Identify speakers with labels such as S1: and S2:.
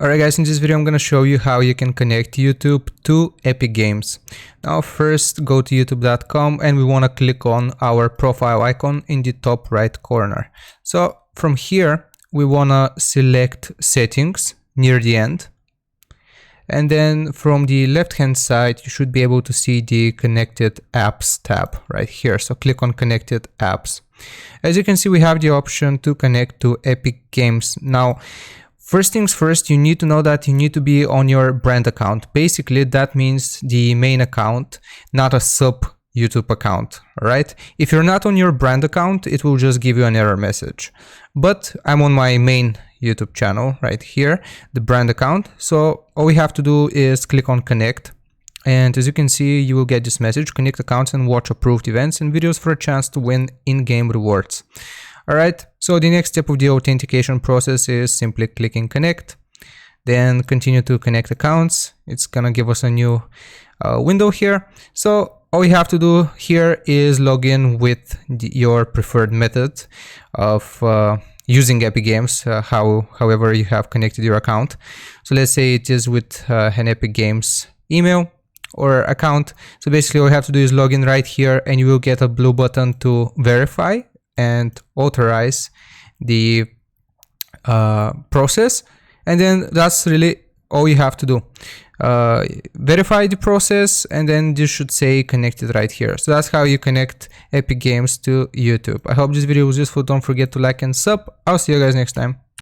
S1: Alright guys, in this video I'm gonna show you how you can connect YouTube to Epic Games. Now first go to youtube.com and we wanna click on our profile icon in the top right corner. So from here we wanna select settings near the end. And then from the left hand side you should be able to see the connected apps tab right here. So click on connected apps. As you can see, we have the option to connect to Epic Games. Now first things first, you need to know that you need to be on your brand account. Basically, that means the main account, not a sub YouTube account, right? If you're not on your brand account, it will just give you an error message. But I'm on my main YouTube channel right here, the brand account. So all we have to do is click on connect. And as you can see, you will get this message: connect accounts and watch approved events and videos for a chance to win in-game rewards. Alright, so the next step of the authentication process is simply clicking connect, then continue to connect accounts. It's gonna give us a new window here. So all you have to do here is log in with your preferred method of using Epic Games, however you have connected your account. So let's say it is with an Epic Games email or account. So basically all you have to do is log in right here and you will get a blue button to verify and authorize the process, and then that's really all you have to do. Verify the process and then this should say connected right here. So that's how you connect Epic Games to YouTube. I hope this video was useful. Don't forget to like and sub. I'll see you guys next time.